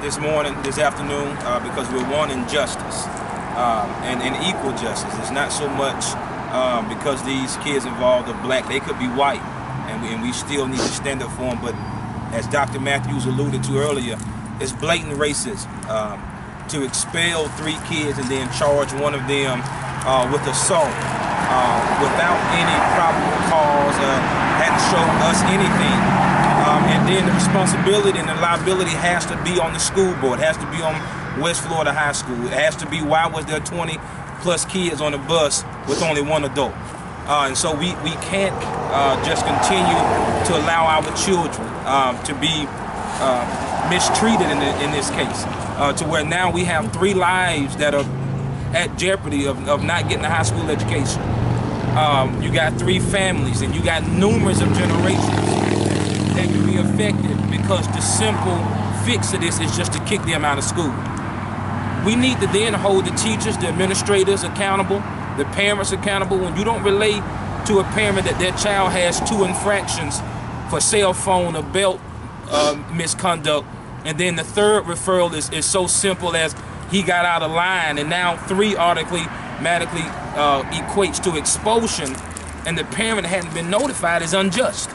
this morning, this afternoon, because we're wanting justice and equal justice. It's not so much because these kids involved are black. They could be white, and we still need to stand up for them. But as Dr. Matthews alluded to earlier, it's blatant racism to expel 3 kids and then charge one of them with assault without any probable cause, hadn't shown us anything. And then the responsibility and the liability has to be on the school board. It has to be on West Florida High School. It has to be, why was there 20 plus kids on the bus with only 1 adult? And so we can't just continue to allow our children to be mistreated in this case, to where now we have 3 lives that are at jeopardy of not getting a high school education. You got 3 families, and you got numerous of generations that can be affected because the simple fix of this is just to kick them out of school. We need to then hold the teachers, the administrators accountable, the parents accountable. When you don't relate to a parent that their child has 2 infractions for cell phone or belt misconduct, and then the 3rd referral is so simple as he got out of line, and now 3 automatically equates to expulsion, and the parent hadn't been notified, is unjust.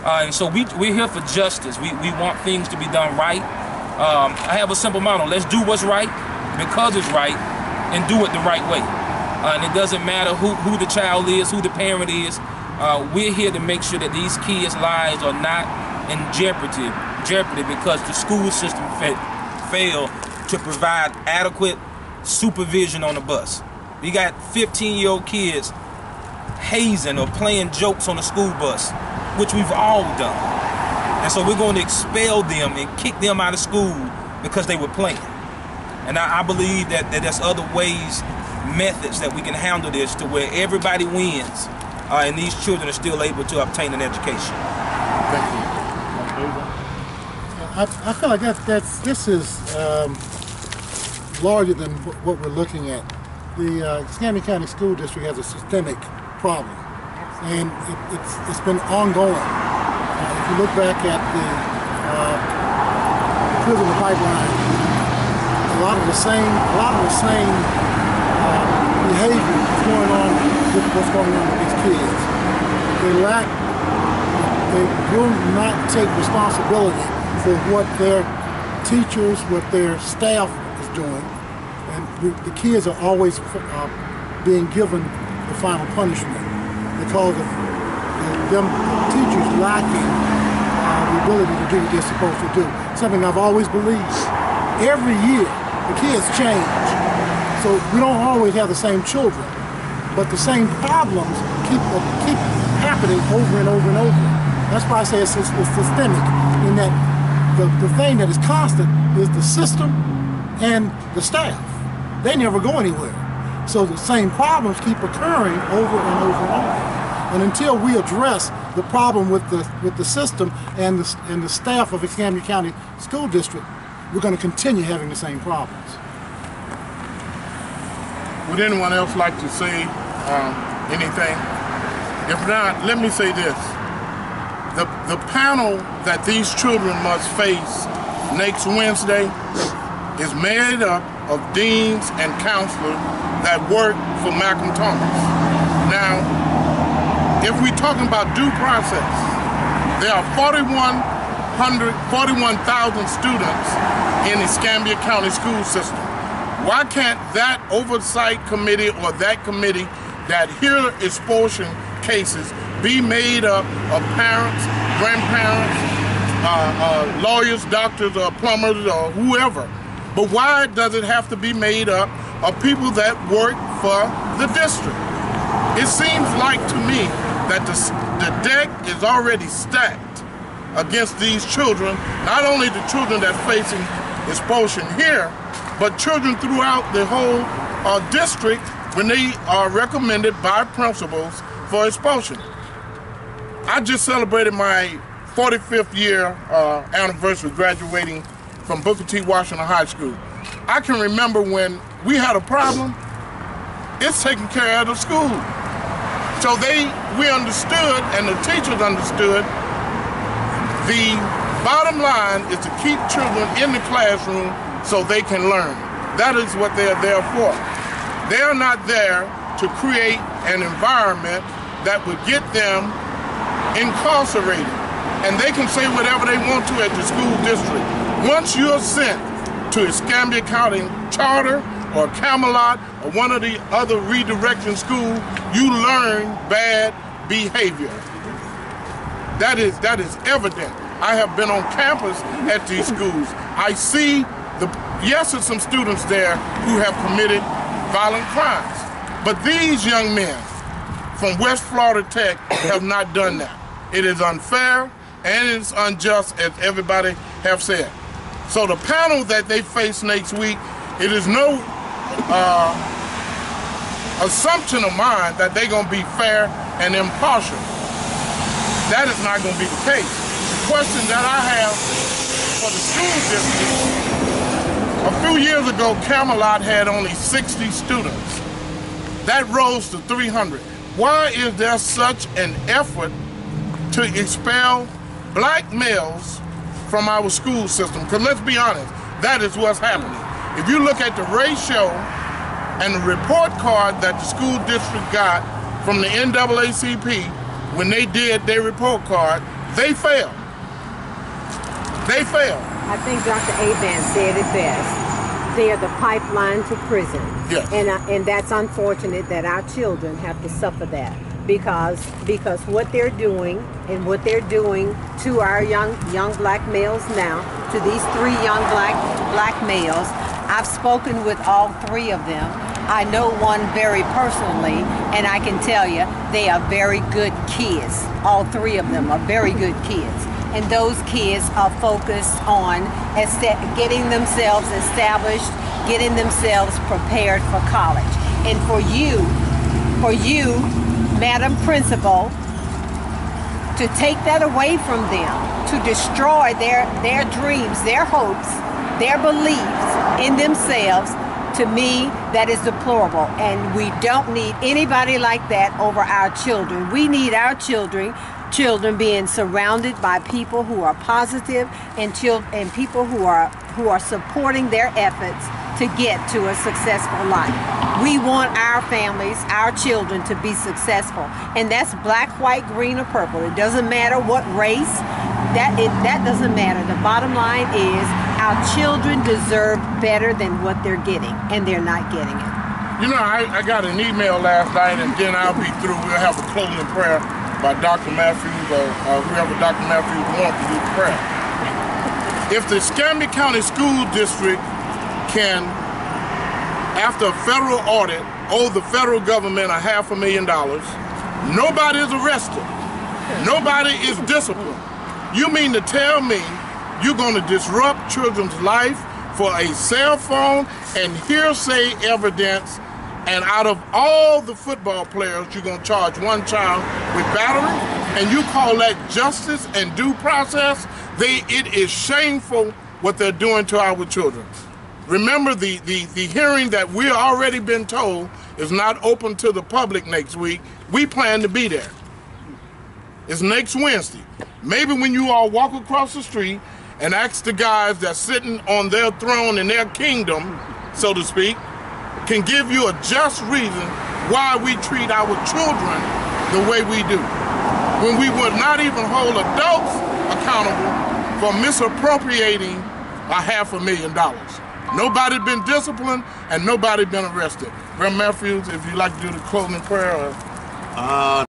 And so we're here for justice. We want things to be done right. I have a simple motto: let's do what's right because it's right, and do it the right way. And it doesn't matter who the child is, who the parent is. We're here to make sure that these kids' lives are not in jeopardy because the school system failed to provide adequate supervision on the bus. We got 15-year-old kids hazing or playing jokes on the school bus, which we've all done. And so we're going to expel them and kick them out of school because they were playing. And I believe that there's other ways, methods that we can handle this to where everybody wins and these children are still able to obtain an education. Thank you. I feel like this is larger than what we're looking at. The Escambia County School District has a systemic problem, and it's been ongoing. If you look back at the prison pipeline, a lot of the same behavior is going on with what's going on with these kids. They will not take responsibility for what their teachers, what their staff is doing, and the kids are always being given the final punishment because of the teachers lacking the ability to do what they're supposed to do. Something I've always believed. Every year, the kids change. So we don't always have the same children, but the same problems keep happening over and over and over. That's why I say it's systemic, in that the thing that is constant is the system and the staff. They never go anywhere. So the same problems keep occurring over and over and over. And until we address the problem with the system and the staff of Escambia County School District, we're going to continue having the same problems. Would anyone else like to say anything? If not, let me say this. The panel that these children must face next Wednesday is made up of deans and counselors that work for Malcolm Thomas. Now, if we're talking about due process, there are 41,000 students in the Escambia County school system. Why can't that oversight committee or that committee that hear expulsion cases be made up of parents, grandparents, lawyers, doctors, or plumbers, or whoever? But why does it have to be made up of people that work for the district? It seems like to me that the deck is already stacked against these children, not only the children that are facing expulsion here, but children throughout the whole district when they are recommended by principals for expulsion. I just celebrated my 45th year anniversary graduating from Booker T. Washington High School. I can remember when we had a problem, it's taken care of the school. So we understood, and the teachers understood, the bottom line is to keep children in the classroom so they can learn. That is what they're there for. They're not there to create an environment that would get them incarcerated. And they can say whatever they want to at the school district. Once you're sent to Escambia County Charter or Camelot or one of the other redirection schools, you learn bad behavior. That is evident. I have been on campus at these schools. I see yes, there's some students there who have committed violent crimes. But these young men from West Florida Tech have not done that. It is unfair and it's unjust, as everybody have said. So the panel that they face next week, it is no assumption of mine that they're going to be fair and impartial. That is not going to be the case. The question that I have for the school district, a few years ago, Camelot had only 60 students. That rose to 300. Why is there such an effort to expel black males from our school system? Because let's be honest, that is what's happening. If you look at the ratio and the report card that the school district got from the NAACP when they did their report card, they failed. They failed. I think Dr. Avant said it best. They are the pipeline to prison. Yes. And that's unfortunate that our children have to suffer that because what they're doing and what they're doing to our young black males now, to these 3 young black males, I've spoken with all 3 of them. I know one very personally, and I can tell you they are very good kids. All 3 of them are very good kids. And those kids are focused on getting themselves established, getting themselves prepared for college. And for you, Madam Principal, to take that away from them, to destroy their dreams, their hopes, their beliefs in themselves, to me, that is deplorable. And we don't need anybody like that over our children. We need our children being surrounded by people who are positive and people who are supporting their efforts to get to a successful life. We want our families, our children, to be successful, and that's black, white, green, or purple. It doesn't matter what race. That doesn't matter. The bottom line is our children deserve better than what they're getting, and they're not getting it. You know, I got an email last night, and then I'll be through. We'll have a closing prayer by Dr. Matthews or whoever Dr. Matthews wants to do the prayer. If the Escambia County School District can, after a federal audit, owe the federal government $500,000, nobody is arrested. Nobody is disciplined. You mean to tell me you're going to disrupt children's life for a cell phone and hearsay evidence, and out of all the football players, you're going to charge one child with battery, and you call that justice and due process? It is shameful what they're doing to our children. Remember, the hearing that we've already been told is not open to the public next week. We plan to be there. It's next Wednesday. Maybe when you all walk across the street and ask the guys that's sitting on their throne in their kingdom, so to speak, can give you a just reason why we treat our children the way we do. When we would not even hold adults accountable for misappropriating $500,000. Nobody been disciplined and nobody been arrested. Reverend Matthews, if you'd like to do the closing prayer.